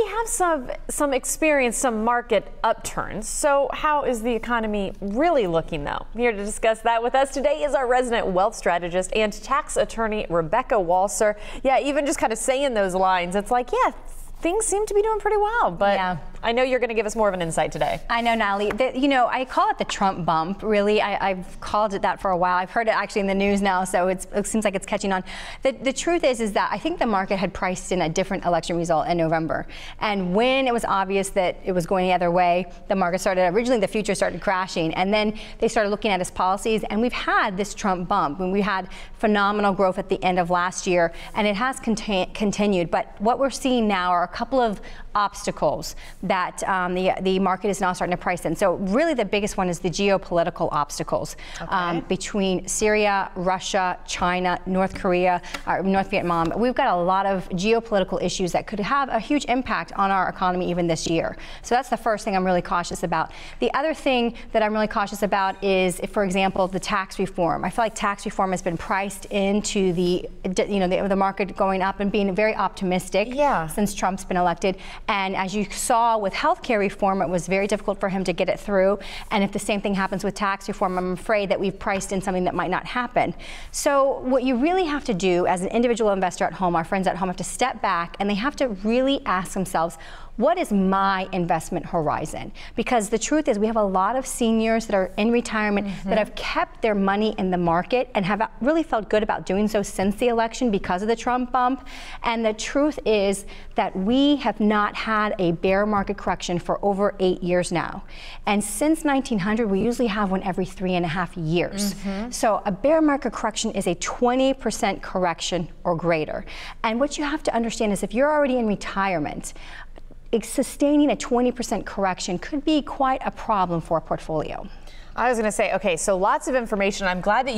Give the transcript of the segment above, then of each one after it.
we have some experience, some market upturns. So how is the economy really looking, though? Here to discuss that with us today is our resident wealth strategist and tax attorney, Rebecca Walser. Yeah, even just kind of saying those lines, it's like, yeah, things seem to be doing pretty well, but yeah. I know you're going to give us more of an insight today. I know, Natalie. I call it the Trump bump, really. I've called it that for a while. I've heard it actually in the news now, so it seems like it's catching on. The truth is that I think the market had priced in a different election result in November. And when it was obvious that it was going the other way, the market started, originally the future started crashing, and then they started looking at his policies, and we've had this Trump bump. And we had phenomenal growth at the end of last year, and it has continued. But what we're seeing now are a couple of obstacles that the market is now starting to price in. So really the biggest one is the geopolitical obstacles between Syria, Russia, China, North Korea, North Vietnam. We've got a lot of geopolitical issues that could have a huge impact on our economy even this year. So that's the first thing I'm really cautious about. The other thing that I'm really cautious about is, for example, the tax reform. I feel like tax reform has been priced into the market going up and being very optimistic since Trump's been elected. And as you saw with healthcare reform, it was very difficult for him to get it through. And if the same thing happens with tax reform, I'm afraid that we've priced in something that might not happen. So what you really have to do as an individual investor at home, our friends at home have to step back and they have to really ask themselves, what is my investment horizon? Because the truth is we have a lot of seniors that are in retirement that have kept their money in the market and have really felt good about doing so since the election because of the Trump bump. And the truth is that we have not had a bear market correction for over 8 years now. And since 1900, we usually have one every 3.5 years. So a bear market correction is a 20% correction or greater. And what you have to understand is if you're already in retirement, sustaining a 20% correction could be quite a problem for a portfolio. I was going to say, okay, so lots of information. I'm glad that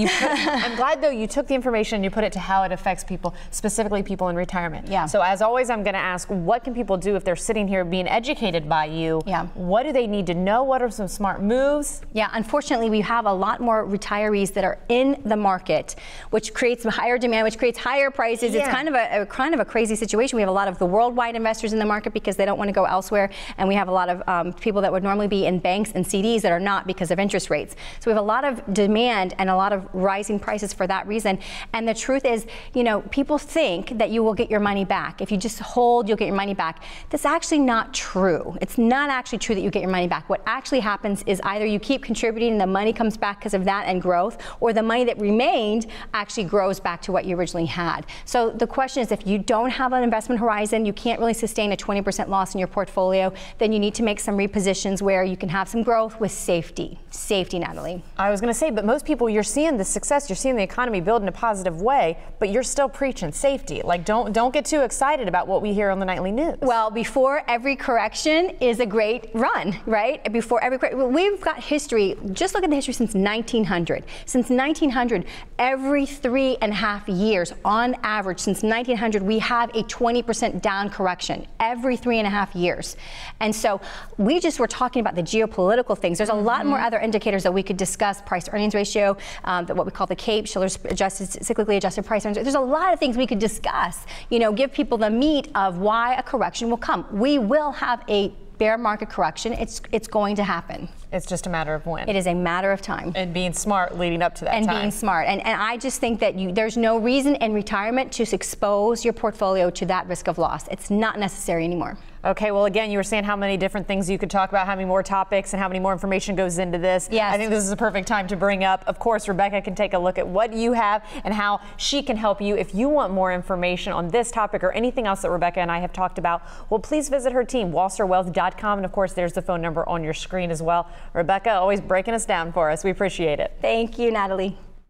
I'm glad though you took the information and you put it to how it affects people, specifically people in retirement. Yeah. So as always, I'm going to ask, what can people do if they're sitting here being educated by you? Yeah. What do they need to know? What are some smart moves? Yeah. Unfortunately, we have a lot more retirees that are in the market, which creates higher demand, which creates higher prices. Yeah. It's kind of a crazy situation. We have a lot of the worldwide investors in the market because they don't want to go elsewhere, and we have a lot of people that would normally be in banks and CDs that are not because of interest rates. So we have a lot of demand and a lot of rising prices for that reason. And the truth is, people think that you will get your money back. If you just hold, you'll get your money back. That's actually not true. It's not actually true that you get your money back. What actually happens is either you keep contributing and the money comes back because of that and growth, or the money that remained actually grows back to what you originally had. So the question is, if you don't have an investment horizon, you can't really sustain a 20% loss in your portfolio, then you need to make some repositions where you can have some growth with safety. Natalie. I was going to say, but most people, you're seeing the success, you're seeing the economy build in a positive way, but you're still preaching safety. Like, don't get too excited about what we hear on the nightly news. Well, before every correction is a great run, right? Before every we've got history. Just look at the history since 1900. Since 1900, every 3.5 years, on average, since 1900, we have a 20% down correction every 3.5 years. And so we just were talking about the geopolitical things. There's a lot more other indicators that we could discuss, price to earnings ratio, what we call the CAPE, Shiller's cyclically adjusted price earnings. There's a lot of things we could discuss, give people the meat of why a correction will come. We will have a bear market correction. It's going to happen. It's just a matter of when. It is a matter of time. And being smart leading up to that time. And being smart. And I just think that there's no reason in retirement to expose your portfolio to that risk of loss. It's not necessary anymore. Okay, well, again, you were saying how many different things you could talk about, how many more topics and how many more information goes into this. Yes. I think this is a perfect time to bring up, of course, Rebecca can take a look at what you have and how she can help you. If you want more information on this topic or anything else that Rebecca and I have talked about, well, please visit her team, walserwealth.com. And of course, there's the phone number on your screen as well. Rebecca, always breaking us down for us. We appreciate it. Thank you, Natalie.